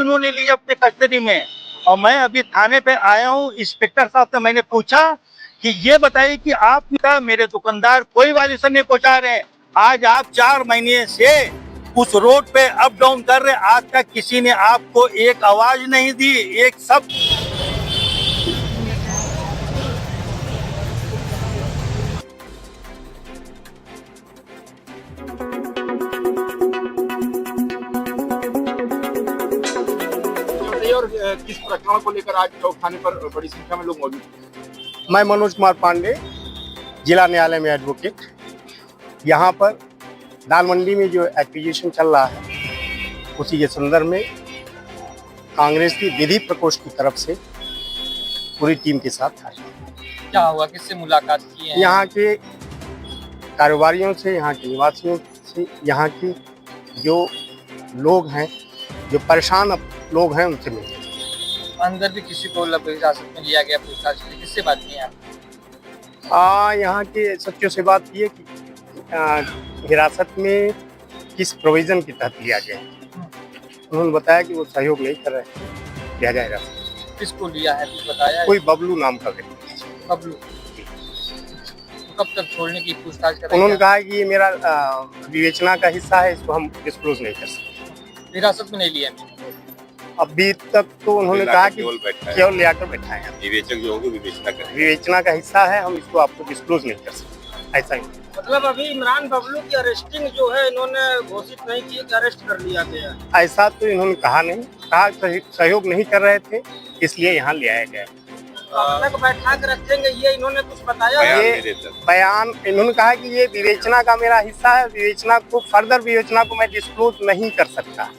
उन्होंने ली अपने कस्टडी में। और मैं अभी थाने पे आया हूँ, इंस्पेक्टर साहब से मैंने पूछा कि ये बताइए कि आप मेरे दुकानदार कोई वायलेशन नहीं पहुंचा रहे हैं। आज आप 4 महीने से उस रोड पे अप डाउन कर रहे, आज तक किसी ने आपको एक आवाज नहीं दी, एक शब्द। और किस प्रकरण को लेकर आज चौक थाने पर बड़ी संख्या में लोग मौजूद हैं? मैं मनोज कुमार पांडे, जिला न्यायालय में एडवोकेट। यहाँ पर दाल मंडी में जो एक्विजिशन चल रहा है उसी के संदर्भ में कांग्रेस की विधि प्रकोष्ठ की तरफ से पूरी टीम के साथ आए। क्या हुआ, किससे मुलाकात की है? यहाँ के कारोबारियों से, यहाँ के निवासियों से, यहाँ के जो लोग हैं, जो परेशान लोग हैं, उनसे मिले। अंदर भी किसी को हिरासत में लिया गया, पूछताछ की? किससे बात की आप? यहाँ के सचिव से बात की है कि हिरासत में किस प्रोविजन के तहत लिया गया। उन्होंने बताया कि वो सहयोग नहीं कर रहे, लिया जाएगा। किसको लिया है कुछ बताया? कोई बबलू नाम का व्यक्ति। बबलू। कब तक छोड़ने की पूछताछ कर? उन्होंने कहा कि ये मेरा विवेचना का हिस्सा है, इसको हम डिस्क्लोज नहीं कर सकते। हिरासत में नहीं लिया? अभी तक तो उन्होंने कहा कि केवल ले आकर बैठाए हैं, विवेचक जो होंगे विवेचना करेंगे। विवेचना का हिस्सा है, हम इसको आपको डिस्क्लोज नहीं कर सकते, ऐसा ही। मतलब अभी इमरान बबलू की अरेस्टिंग जो है इन्होंने घोषित नहीं की कि अरेस्ट कर लिया गया। ऐसा तो इन्होंने कहा नहीं, कहा सहयोग नहीं कर रहे थे इसलिए यहाँ ले आया गया। तक बैठा कर रखेंगे, ये इन्होंने कुछ बताया? ये बयान इन्होंने कहा कि ये विवेचना का मेरा हिस्सा है, विवेचना को, फर्दर विवेचना को मैं डिस्क्लोज नहीं कर सकता,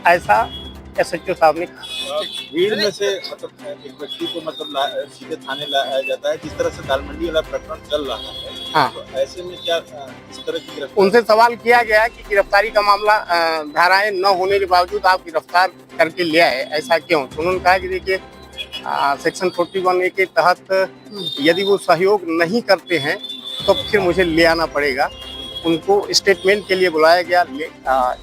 ऐसा एसएचओ साहब ने कहा। भीड़ में से मतलब एक व्यक्ति को मतलब सीधे थाने लाया जाता है, जिस तरह से दाल मंडी वाला प्रकरण चल रहा है। हाँ। तो ऐसे में क्या इस तरह की उनसे सवाल किया गया कि गिरफ्तारी का मामला, धाराएं न होने के बावजूद आप गिरफ्तार करके ले आए, ऐसा क्यों? तो उन्होंने कहा कि देखिए सेक्शन 41A के तहत यदि वो सहयोग नहीं करते हैं तो फिर मुझे ले आना पड़ेगा। उनको स्टेटमेंट के लिए बुलाया गया,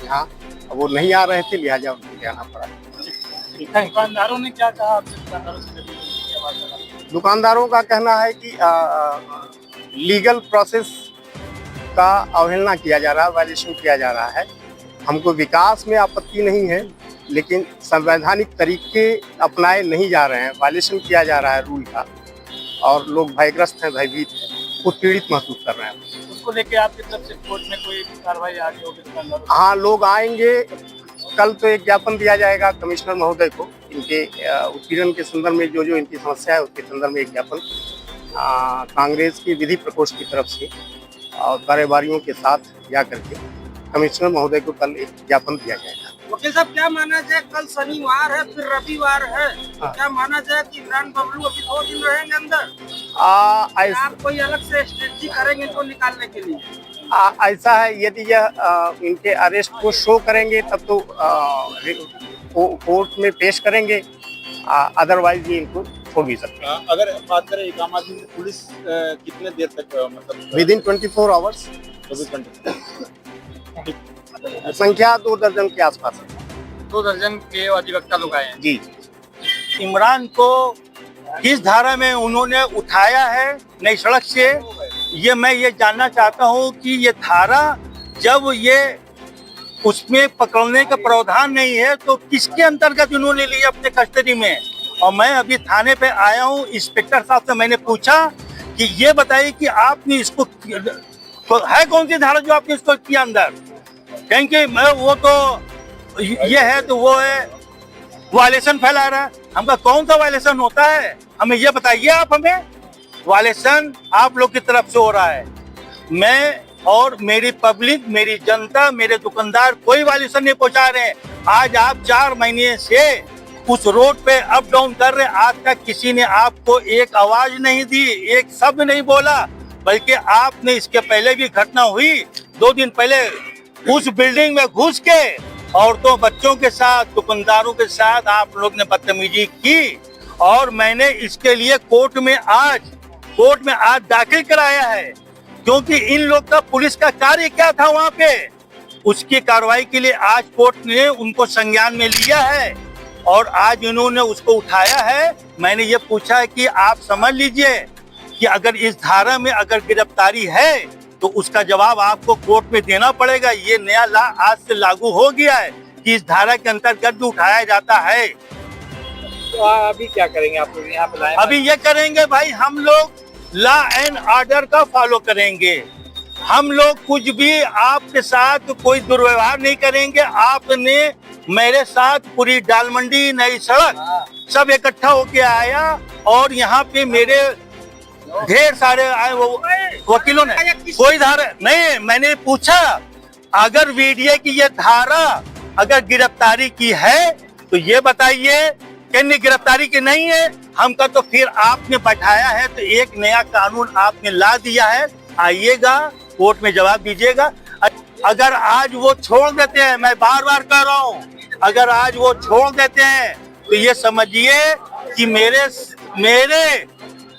यहाँ वो नहीं आ रहे थे, लिहाजा उनको ले आना पड़ा। दुकानदारों ने क्या कहा आपसे? दुकानदारों का कहना है कि लीगल प्रोसेस का अवहेलना किया जा रहा है, वायलेशन किया जा रहा है। हमको विकास में आपत्ति नहीं है, लेकिन संवैधानिक तरीके अपनाए नहीं जा रहे हैं, वायलेशन किया जा रहा है रूल का, और लोग भयग्रस्त हैं, भयभीत हैं, खुद पीड़ित महसूस कर रहे हैं। उसको लेके आपकी तरफ से कोर्ट में कोई कार्रवाई आगे होगी दुकानदारों? हाँ, लोग आएंगे। कल तो एक ज्ञापन दिया जाएगा कमिश्नर महोदय को, इनके उत्पीड़न के संदर्भ में जो इनकी समस्या है उसके संदर्भ में एक ज्ञापन कांग्रेस की विधि प्रकोष्ठ की तरफ से और कारोबारियों के साथ जा करके कमिश्नर महोदय को कल एक ज्ञापन दिया जाएगा। वकील साहब, क्या माना जाए, कल शनिवार है, फिर रविवार है, तो क्या माना जाए कि इमरान बबलू अभी 2 दिन रहेंगे अंदर? आप कोई अलग से स्ट्रेटजी करेंगे इनको निकालने के लिए? ऐसा है, यदि यह इनके अरेस्ट को शो करेंगे तब तो कोर्ट में पेश करेंगे, अदरवाइज ये इनको छोड़ भी सकते हैं। अगर बात करें एक आम आदमी, पुलिस कितने देर तक मतलब विदिन 24 आवर्स 24 घंटे संख्या 2 दर्जन के आसपास है। 2 दर्जन के अधिवक्ता लोग आए हैं। जी। इमरान को किस धारा में उन्होंने उठाया है नई सड़क से, ये मैं ये जानना चाहता हूँ कि ये धारा जब ये उसमें पकड़ने का प्रावधान नहीं है तो किसके अंतर्गत उन्होंने लिया अपने कस्टडी में। और मैं अभी थाने पे आया हूँ, इंस्पेक्टर साहब से मैंने पूछा कि ये बताइए कि आपने इसको तो है कौन सी धारा जो आपने इसको किया अंदर, क्योंकि मैं वो तो ये है तो वो है, वायलेशन फैला रहा है। हमका कौन सा वायलेशन होता है, हमें ये बताइए आप। हमें वायलेशन आप लोग की तरफ से हो रहा है, मैं और मेरी पब्लिक, मेरी जनता, मेरे दुकानदार कोई वायलेशन नहीं पहुंचा रहे हैं। आज आप 4 महीने से उस रोड पे अप डाउन कर रहे, आज तक किसी ने आपको एक आवाज नहीं दी, एक शब्द नहीं बोला। बल्कि आपने इसके पहले भी घटना हुई, 2 दिन पहले उस बिल्डिंग में घुस के औरतों बच्चों के साथ, दुकानदारों के साथ आप लोग ने बदतमीजी की। और मैंने इसके लिए कोर्ट में आज दाखिल कराया है, क्योंकि इन लोग का पुलिस का कार्य क्या था वहाँ पे, उसकी कार्रवाई के लिए आज कोर्ट ने उनको संज्ञान में लिया है और आज इन्होंने उसको उठाया है। मैंने ये पूछा है कि आप समझ लीजिए कि अगर इस धारा में अगर गिरफ्तारी है तो उसका जवाब आपको कोर्ट में देना पड़ेगा। ये नया लॉ आज से लागू हो गया है कि इस धारा के अंतर्गत भी उठाया जाता है। तो अभी क्या करेंगे आप लोग यहाँ पे लाए? अभी ये करेंगे भाई, हम लोग लॉ एंड ऑर्डर का फॉलो करेंगे। हम लोग कुछ भी आपके साथ कोई दुर्व्यवहार नहीं करेंगे। आपने मेरे साथ पूरी दाल मंडी, नई सड़क सब इकट्ठा होके आया और यहाँ पे मेरे ढेर सारे आए वो वकीलों ने कोई धारा नहीं। मैंने पूछा अगर वीडियो की ये धारा अगर गिरफ्तारी की है तो ये बताइए, कि गिरफ्तारी की नहीं है हमका, तो फिर आपने बैठाया है तो एक नया कानून आपने ला दिया है। आइएगा कोर्ट में जवाब दीजिएगा। अगर आज वो छोड़ देते हैं, मैं बार बार कह रहा हूँ, अगर आज वो छोड़ देते हैं तो ये समझिए कि मेरे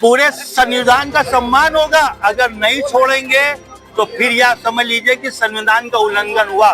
पूरे संविधान का सम्मान होगा। अगर नहीं छोड़ेंगे तो फिर यह समझ लीजिए कि संविधान का उल्लंघन हुआ।